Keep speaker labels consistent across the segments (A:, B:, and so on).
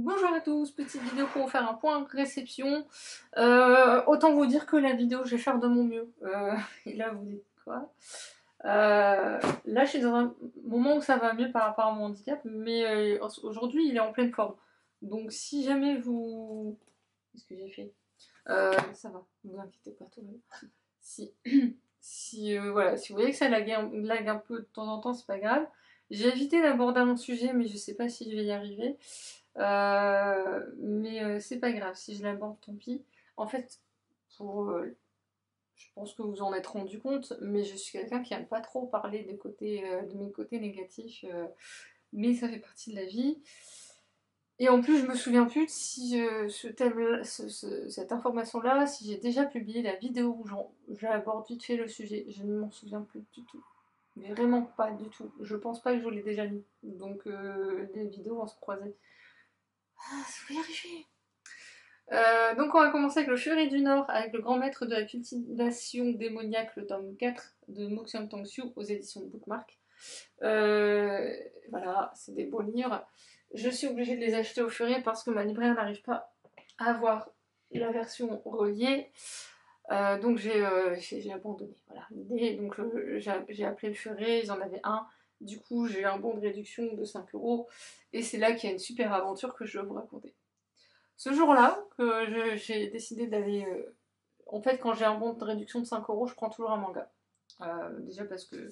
A: Bonjour à tous, petite vidéo pour vous faire un point réception. Autant vous dire que la vidéo, je vais faire de mon mieux. Et là, vous dites quoi? Là, je suis dans un moment où ça va mieux par rapport à mon handicap, mais aujourd'hui, il est en pleine forme. Donc, si jamais vous... Qu'est-ce que j'ai fait? Ça va, ne vous inquiétez pas, tout va bien. Si, voilà, si vous voyez que ça lag un peu de temps en temps, c'est pas grave. J'ai évité d'aborder mon sujet, mais je sais pas si je vais y arriver. Mais c'est pas grave, si je l'aborde, tant pis. En fait, je pense que vous en êtes rendu compte, mais je suis quelqu'un qui aime pas trop parler de mes côtés négatifs, mais ça fait partie de la vie. Et en plus, je me souviens plus de si cette information-là, si j'ai déjà publié la vidéo où j'aborde vite fait le sujet. Je ne m'en souviens plus du tout. Mais vraiment pas du tout. Je pense pas que je vous l'ai déjà mis. Donc, les vidéos vont se croiser. Ah, ça va y arriver. Donc on va commencer avec le Furie du Nord, avec le grand maître de la cultivation démoniaque, le tome 4 de Moxion Tangsu aux éditions de Bookmark. Voilà, c'est des beaux livres. Je suis obligée de les acheter au Furet parce que ma libraire n'arrive pas à avoir la version reliée. Donc j'ai abandonné. Voilà l'idée. Donc j'ai appelé le Furet, ils en avaient un. Du coup, j'ai eu un bon de réduction de 5 euros. Et c'est là qu'il y a une super aventure que je vais vous raconter. Ce jour-là, que j'ai décidé d'aller. En fait, quand j'ai un bon de réduction de 5 euros, je prends toujours un manga. Déjà parce que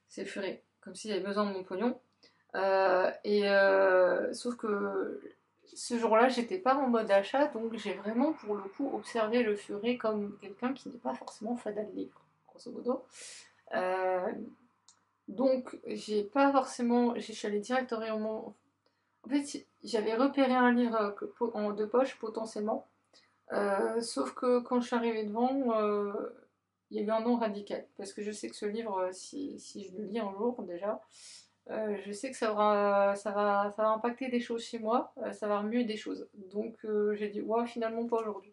A: c'est furé, comme s'il avait besoin de mon pognon. Sauf que ce jour-là, j'étais pas en mode achat, donc j'ai vraiment pour le coup observé le furet comme quelqu'un qui n'est pas forcément fada de livres, grosso modo. Euh, donc j'ai pas forcément. Je suis allée direct au rayon. En fait, j'avais repéré un livre de poche potentiellement. Sauf que quand je suis arrivée devant, il y a eu un non radical. Parce que je sais que ce livre, si je le lis un jour déjà, je sais que ça va impacter des choses chez moi, ça va remuer des choses. Donc j'ai dit, ouais, finalement pas aujourd'hui.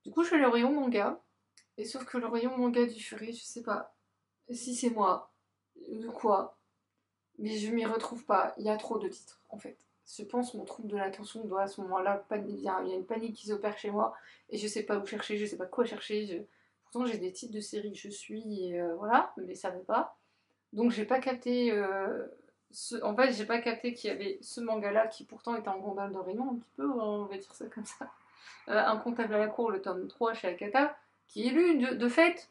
A: Du coup, je suis allée au rayon manga. Et sauf que le rayon manga du Fury, je sais pas si c'est moi, ou quoi, mais je m'y retrouve pas. Il y a trop de titres, en fait. Je pense que mon trouble de l'attention doit à ce moment-là, il y a une panique qui s'opère chez moi, et je sais pas où chercher, je sais pas quoi chercher. Pourtant, j'ai des titres de séries que je suis, et voilà, mais ça veut pas. Donc, j'ai pas capté. En fait, j'ai pas capté qu'il y avait ce manga-là qui pourtant était en gondole de rayon, un petit peu, on va dire ça comme ça. Un comptable à la cour, le tome 3 chez Akata, qui est lu de fait.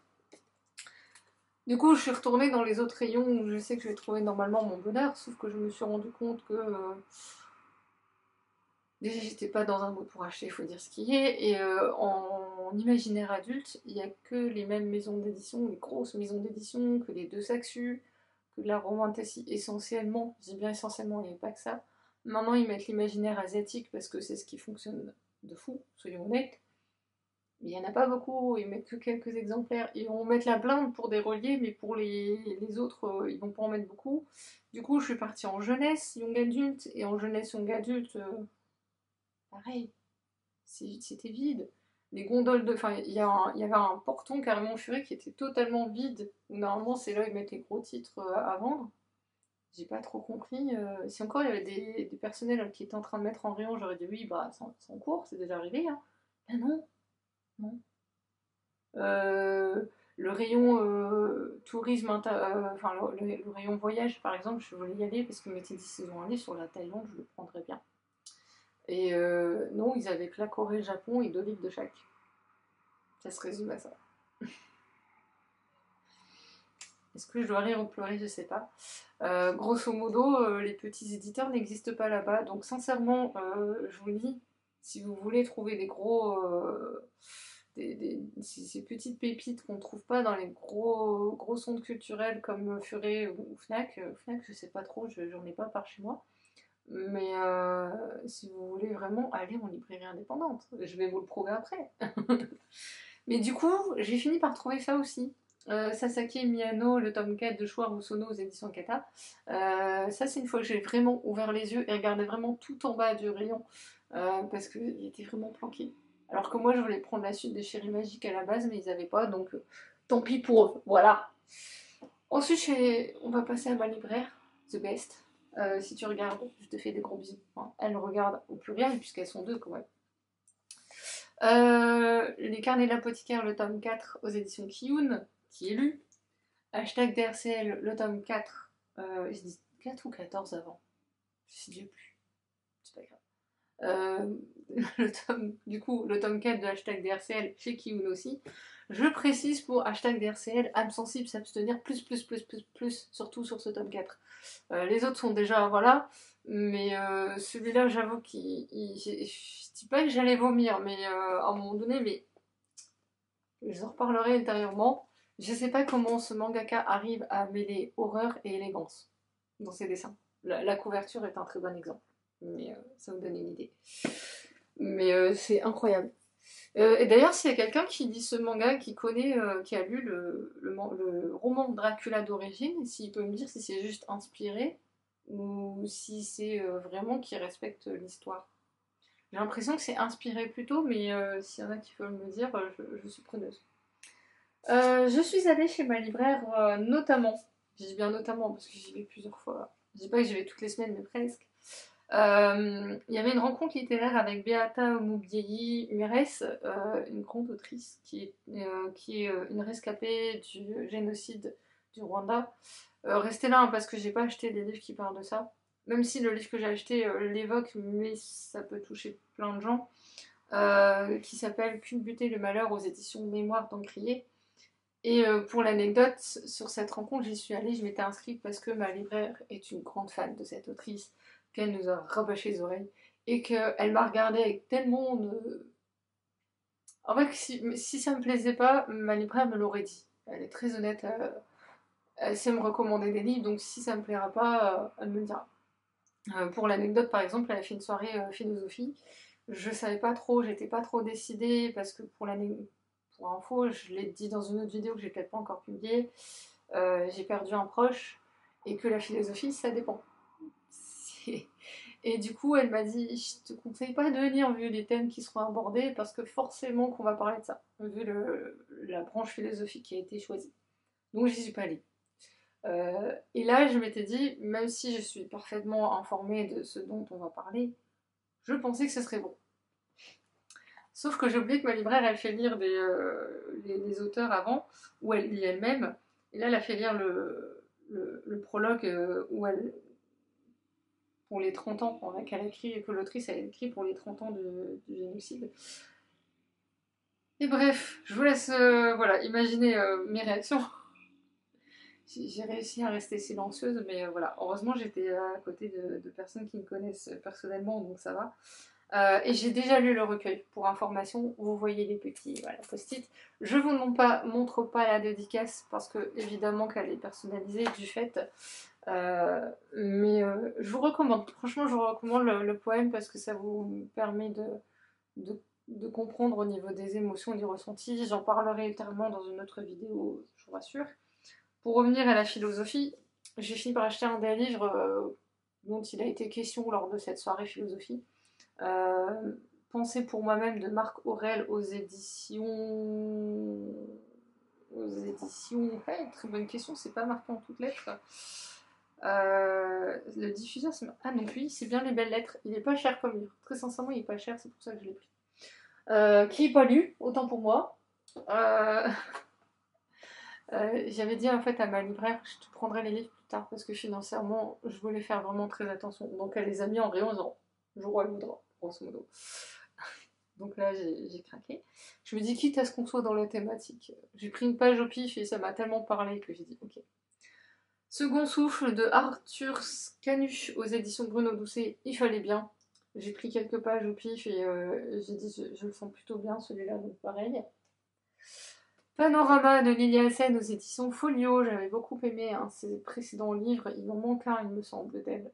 A: Du coup, je suis retournée dans les autres rayons où je sais que je vais trouver normalement mon bonheur, sauf que je me suis rendu compte que déjà j'étais pas dans un mood pour acheter, il faut dire ce qui est, et en imaginaire adulte, il n'y a que les mêmes maisons d'édition, les grosses maisons d'édition, que les deux Saxu, que de la romantasy essentiellement, je dis bien essentiellement, il n'y avait pas que ça. Maintenant ils mettent l'imaginaire asiatique parce que c'est ce qui fonctionne de fou, soyons honnêtes. Mais il n'y en a pas beaucoup, ils mettent que quelques exemplaires. Ils vont mettre la blinde pour des reliés, mais pour les autres, ils vont pas en mettre beaucoup. Du coup, je suis partie en jeunesse, young adulte, et en jeunesse, young adulte, pareil, c'était vide. Les gondoles de. Enfin, il y avait un porton carrément furé qui était totalement vide. Où normalement, c'est là où ils mettent les gros titres à vendre. J'ai pas trop compris. Si encore il y avait des personnels qui étaient en train de mettre en rayon, j'aurais dit oui, bah c'est en cours, c'est déjà arrivé. Hein. Ben non, non. Euh, le rayon tourisme, enfin le rayon voyage par exemple, je voulais y aller parce que m'étaient dit saison allée sur la Thaïlande, je le prendrais bien. Et non, ils avaient que la Corée, le Japon et 2 livres de chaque. Ça se résume à ça. Est-ce que je dois rire ou pleurer, je sais pas. Grosso modo, les petits éditeurs n'existent pas là-bas. Donc sincèrement, je vous le dis, si vous voulez trouver des gros... ces petites pépites qu'on ne trouve pas dans les gros centres culturels comme Furet ou Fnac. Fnac, je sais pas trop, j'en ai pas par chez moi. Mais si vous voulez vraiment aller en librairie indépendante, je vais vous le prouver après. Mais du coup, j'ai fini par trouver ça aussi. Sasaki Miyano, le tome 4 de Showa Hosono aux éditions Kata. Ça, c'est une fois que j'ai vraiment ouvert les yeux et regardé vraiment tout en bas du rayon parce qu'il était vraiment planqué. Alors que moi, je voulais prendre la suite des Chéris Magiques à la base, mais ils n'avaient pas, donc tant pis pour eux. Voilà. Ensuite, on va passer à ma libraire, The Best. Si tu regardes, je te fais des gros bisous. Enfin, elle regarde au pluriel, puisqu'elles sont deux quand même. Les carnets de l'apothicaire, le tome 4 aux éditions Kiyun, qui est lu. Hashtag DRCL, le tome 4. Je dis 4 ou 14 avant. Je ne sais plus. C'est pas grave. Le tome 4 de hashtag DRCL chez Kiyun aussi. Je précise pour hashtag DRCL, âme sensible, s'abstenir, plus, surtout sur ce tome 4. Les autres sont déjà, voilà, mais celui-là, j'avoue je dis pas que j'allais vomir, mais à un moment donné, mais je en reparlerai intérieurement. Je sais pas comment ce mangaka arrive à mêler horreur et élégance dans ses dessins. La couverture est un très bon exemple, mais ça vous donne une idée. Mais c'est incroyable. Et d'ailleurs, s'il y a quelqu'un qui lit ce manga, qui connaît, qui a lu le roman Dracula d'origine, s'il peut me dire si c'est juste inspiré ou si c'est vraiment qui respecte l'histoire. J'ai l'impression que c'est inspiré plutôt, mais s'il y en a qui peuvent me le dire, je suis preneuse. Je suis allée chez ma libraire notamment, je dis bien notamment parce que j'y vais plusieurs fois. Je dis pas que j'y vais toutes les semaines, mais presque. Il y avait une rencontre littéraire avec Beata Mubieyi-Mires, une grande autrice qui est une rescapée du génocide du Rwanda. Restez là hein, parce que j'ai pas acheté des livres qui parlent de ça. Même si le livre que j'ai acheté l'évoque, mais ça peut toucher plein de gens. Qui s'appelle Culbuter le malheur aux éditions Mémoire d'Encrier. Et pour l'anecdote, sur cette rencontre, j'y suis allée, je m'étais inscrite parce que ma libraire est une grande fan de cette autrice, qu'elle nous a rabâché les oreilles, et qu'elle m'a regardée avec tellement de... En fait, si ça me plaisait pas, ma libraire me l'aurait dit. Elle est très honnête, elle sait me recommander des livres, donc si ça me plaira pas, elle me le dira. Pour l'anecdote, par exemple, elle a fait une soirée philosophie. Je savais pas trop, j'étais pas trop décidée, parce que pour info, je l'ai dit dans une autre vidéo que j'ai peut-être pas encore publiée, j'ai perdu un proche et que la philosophie, ça dépend. Et du coup, elle m'a dit, je te conseille pas de venir vu les thèmes qui seront abordés parce que forcément qu'on va parler de ça, vu la branche philosophique qui a été choisie. Donc j'y suis pas allée. Et là, je m'étais dit, même si je suis parfaitement informée de ce dont on va parler, je pensais que ce serait bon. Sauf que j'ai oublié que ma libraire, elle fait lire les auteurs avant, ou elle lit elle-même. Et là, elle a fait lire le prologue où elle, pour les 30 ans, qu'elle a écrit, que l'autrice a écrit pour les 30 ans du génocide. Et bref, je vous laisse voilà, imaginer mes réactions. J'ai réussi à rester silencieuse, mais voilà, heureusement j'étais à côté de personnes qui me connaissent personnellement, donc ça va. Et j'ai déjà lu le recueil. Pour information, vous voyez les petits voilà, post-it. Je vous montre pas la dédicace parce que évidemment qu'elle est personnalisée du fait. Mais je vous recommande. Franchement, je vous recommande le poème parce que ça vous permet de comprendre au niveau des émotions et des ressentis. J'en parlerai ultérieurement dans une autre vidéo, je vous rassure. Pour revenir à la philosophie, j'ai fini par acheter un des livres dont il a été question lors de cette soirée philosophie. Pensée pour moi-même de Marc Aurèle aux éditions. Ouais, très bonne question, c'est pas marqué en toutes lettres. Le diffuseur, c'est. Ah non, oui, c'est bien les belles lettres. Il est pas cher comme livre. Très sincèrement, il est pas cher, c'est pour ça que je l'ai pris. Qui est pas lu, autant pour moi. J'avais dit en fait à ma libraire, je te prendrai les livres plus tard parce que financièrement, je voulais faire vraiment très attention. Donc elle les a mis en rayon en disant, jour elle voudra, grosso modo. Donc là, j'ai craqué. Je me dis, quitte à ce qu'on soit dans la thématique, j'ai pris une page au pif et ça m'a tellement parlé que j'ai dit, ok. Second souffle de Arthur Canuch aux éditions Bruno Doucet, il fallait bien. J'ai pris quelques pages au pif et j'ai dit, je le sens plutôt bien celui-là, donc pareil. Panorama de Lilia Hassen aux éditions Folio, j'avais beaucoup aimé ses précédents livres, il en manque un, il me semble, d'elle.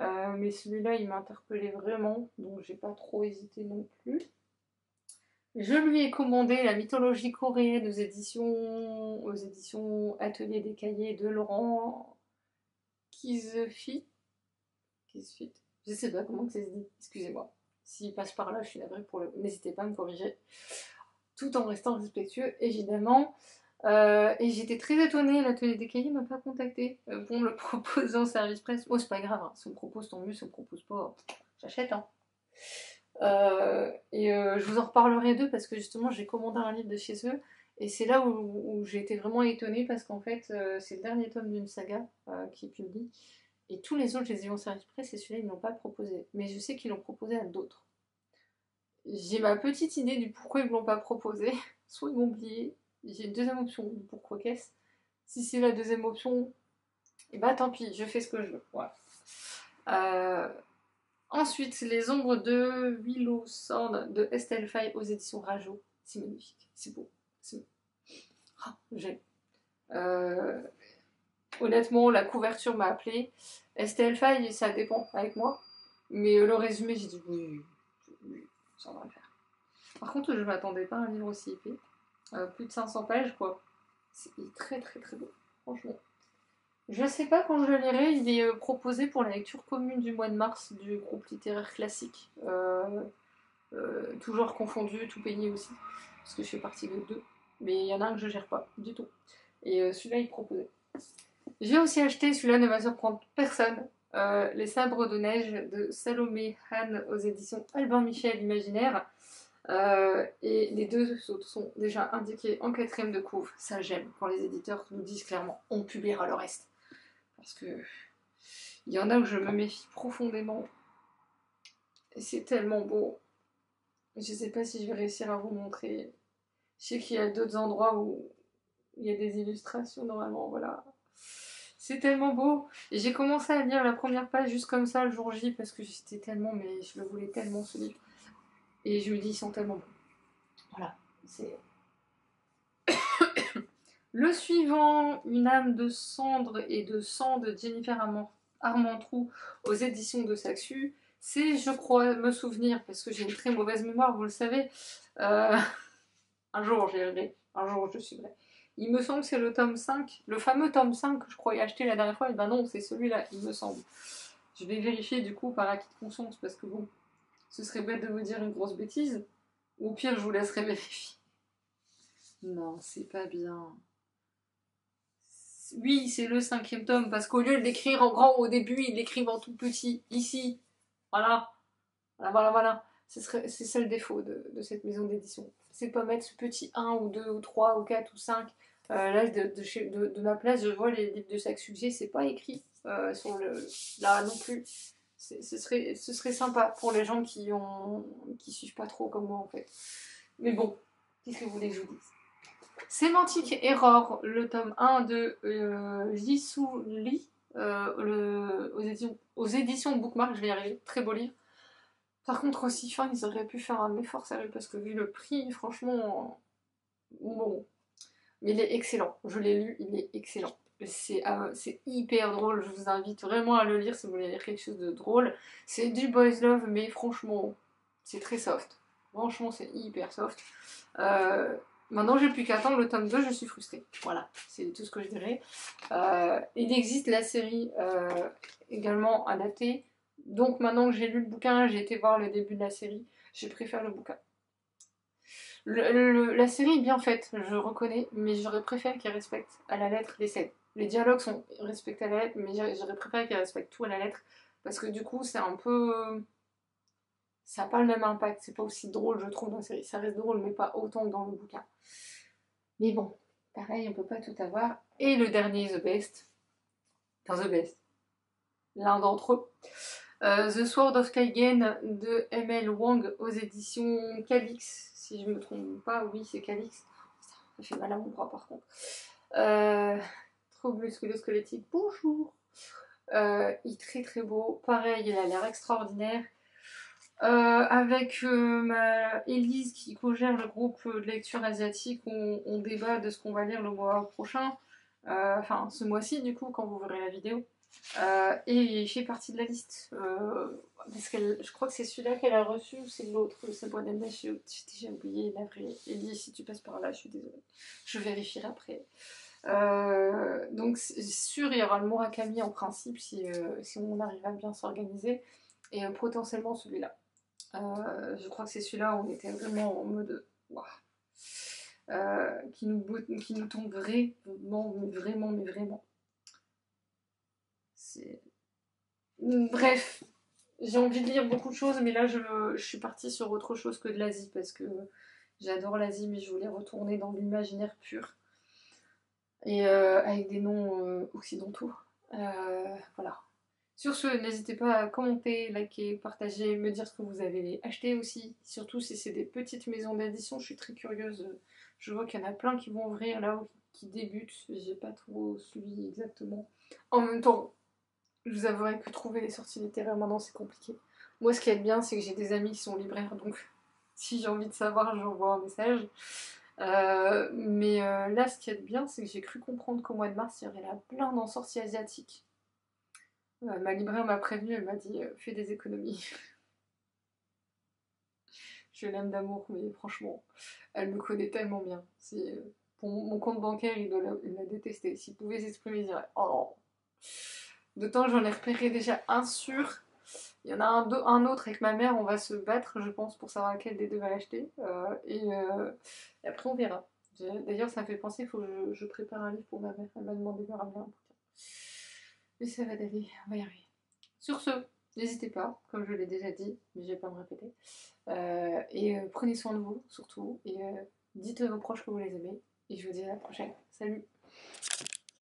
A: Mais celui-là, il m'a interpellée vraiment, donc j'ai pas trop hésité non plus. Je lui ai commandé la mythologie coréenne aux éditions Atelier des Cahiers de Laurent Kizefit. Je sais pas comment ça se dit, excusez-moi. S'il passe par là, je suis navrée pour le. N'hésitez pas à me corriger. Tout en restant respectueux, évidemment. Et j'étais très étonnée, l'atelier des cahiers m'a pas contacté pour me le proposer en service presse. Oh, c'est pas grave, hein. Si on me propose, tant mieux, si on me propose pas, j'achète. Hein. Je vous en reparlerai d'eux parce que justement, j'ai commandé un livre de chez eux. Et c'est là où j'ai été vraiment étonnée parce qu'en fait, c'est le dernier tome d'une saga qui est publié. Et tous les autres, je les ai eu en service presse et celui-là, ils ne l'ont pas proposé. Mais je sais qu'ils l'ont proposé à d'autres. J'ai ma petite idée du pourquoi ils ne l'ont pas proposé. Soit ils m'ont oublié. J'ai une deuxième option du pourquoi qu'est-ce. Si c'est la deuxième option, et bah tant pis, je fais ce que je veux. Voilà. Ensuite, Les Ombres de Willow Sword de Estelle Faye aux éditions Rajo. C'est magnifique, c'est beau. J'aime. Euh, Honnêtement, la couverture m'a appelé. Estelle Faye, ça dépend avec moi. Mais le résumé, j'ai dit oui, oui, ça va le faire. Par contre, je m'attendais pas à un livre aussi épais. Plus de 500 pages, quoi. C'est très très très beau, franchement. Je sais pas quand je le lirai, il est proposé pour la lecture commune du mois de mars du groupe littéraire classique. Toujours confondu, tout payé aussi, parce que je fais partie de deux. Mais il y en a un que je gère pas du tout. Et celui-là, il proposait. J'ai aussi acheté, celui-là ne va surprendre personne, Les Sabres de Neige de Salomé Han aux éditions Albin Michel Imaginaire. Et les deux autres sont déjà indiqués en quatrième de couve. Ça, j'aime quand les éditeurs nous disent clairement on publiera le reste. Parce que il y en a où je me méfie profondément. Et c'est tellement beau. Je sais pas si je vais réussir à vous montrer. Je sais qu'il y a d'autres endroits où il y a des illustrations normalement, voilà. C'est tellement beau. Et j'ai commencé à lire la première page juste comme ça le jour J parce que j'étais tellement, mais je le voulais tellement ce livre. Et je me dis, ils sont tellement beaux. Voilà. C'est le suivant, Une âme de cendre et de sang de Jennifer Armentrout aux éditions de Saxu. C'est, je crois, me souvenir, parce que j'ai une très mauvaise mémoire, vous le savez. Un jour, j'y arriverai. Un jour, je suivrai. Il me semble que c'est le tome 5, le fameux tome 5 que je croyais acheter la dernière fois. Et ben non, c'est celui-là, il me semble. Je vais vérifier du coup par acquis de conscience, parce que bon, ce serait bête de vous dire une grosse bêtise. Ou au pire, je vous laisserai vérifier. Non, c'est pas bien. Oui, c'est le cinquième tome, parce qu'au lieu de l'écrire en grand au début, ils l'écrivent en tout petit, ici. Voilà. Voilà. C'est ça le défaut de cette maison d'édition. C'est pas mettre ce petit un ou 2 ou 3 ou 4 ou 5. Là, de ma place, je vois les livres de Saxugier, c'est pas écrit sur le. Là non plus. Ce serait sympa pour les gens qui suivent pas trop comme moi en fait. Mais bon, qu'est-ce que vous voulez que je vous dise? Sémantique Error, le tome 1 de Jisoo Lee, aux éditions Bookmark, je vais y arriver, très beau livre. Par contre, aussi fin, ils auraient pu faire un effort sérieux parce que vu le prix, franchement, bon. Mais il est excellent. Je l'ai lu, il est excellent. C'est hyper drôle. Je vous invite vraiment à le lire si vous voulez lire quelque chose de drôle. C'est du boys love, mais franchement, c'est très soft. Franchement, c'est hyper soft. Maintenant, j'ai plus qu'à attendre le tome 2, je suis frustrée. Voilà, c'est tout ce que je dirais. Il existe la série également adaptée. Donc maintenant que j'ai lu le bouquin, j'ai été voir le début de la série, je préfère le bouquin. La série est bien faite, je reconnais, mais j'aurais préféré qu'elle respecte à la lettre les scènes. Les dialogues sont respectés à la lettre, mais j'aurais préféré qu'elle respecte tout à la lettre, parce que du coup, c'est un peu. Ça n'a pas le même impact, c'est pas aussi drôle, je trouve, dans la série. Ça reste drôle, mais pas autant que dans le bouquin. Mais bon, pareil, on peut pas tout avoir. Et le dernier, The Best. Enfin, The Best. L'un d'entre eux. The Sword of Kaigen de M.L. Wang aux éditions Calix, si je me trompe pas, oui c'est Calix. Ça fait mal à mon bras par contre. Trouble musculo-squelettique, bonjour. Il est très très beau, pareil, il a l'air extraordinaire. Avec ma Élise qui co-gère le groupe de lecture asiatique, on débat de ce qu'on va lire le mois prochain, enfin ce mois-ci du coup quand vous verrez la vidéo. Et il fait partie de la liste. Parce que je crois que c'est celui-là qu'elle a reçu ou c'est l'autre, le Saboine j'ai déjà oublié la vraie. Ellie, si tu passes par là, je suis désolée. Je vérifierai après. Donc c'est sûr, il y aura le Murakami en principe si on arrive à bien s'organiser. Et potentiellement celui-là. Je crois que c'est celui-là où on était vraiment en mode. Wow. qui nous tombe vraiment, mais vraiment. Bref, j'ai envie de lire beaucoup de choses, mais là je suis partie sur autre chose que de l'Asie, parce que j'adore l'Asie, mais je voulais retourner dans l'imaginaire pur, et avec des noms occidentaux. Voilà. Sur ce, n'hésitez pas à commenter, liker, partager, me dire ce que vous avez acheté aussi. Surtout si c'est des petites maisons d'édition, je suis très curieuse. Je vois qu'il y en a plein qui vont ouvrir là, ou qui débutent. J'ai pas trop suivi exactement. En même temps, je vous avouerai que trouver les sorties littéraires maintenant c'est compliqué. Moi, ce qui est bien, c'est que j'ai des amis qui sont libraires, donc si j'ai envie de savoir, j'envoie un message. Mais là, ce qui est bien, c'est que j'ai cru comprendre qu'au mois de mars, il y aurait là plein d'en sorties asiatiques. Ma libraire m'a prévenue, elle m'a dit fais des économies. Je l'aime d'amour, mais franchement, elle me connaît tellement bien. Pour mon compte bancaire, il l'a détesté. S'il pouvait s'exprimer, il dirait oh non. D'autant j'en ai repéré déjà un sûr. Il y en a un autre avec ma mère, on va se battre, je pense, pour savoir laquelle des deux va l'acheter. Et après, on verra. D'ailleurs, ça me fait penser, il faut que je prépare un livre pour ma mère. Elle m'a demandé de me ramener un bouquin. Mais ça va d'aller, on va y arriver. Sur ce, n'hésitez pas, comme je l'ai déjà dit, mais je vais pas me répéter. Prenez soin de vous, surtout. Et dites à vos proches que vous les aimez. Et je vous dis à la prochaine. Salut!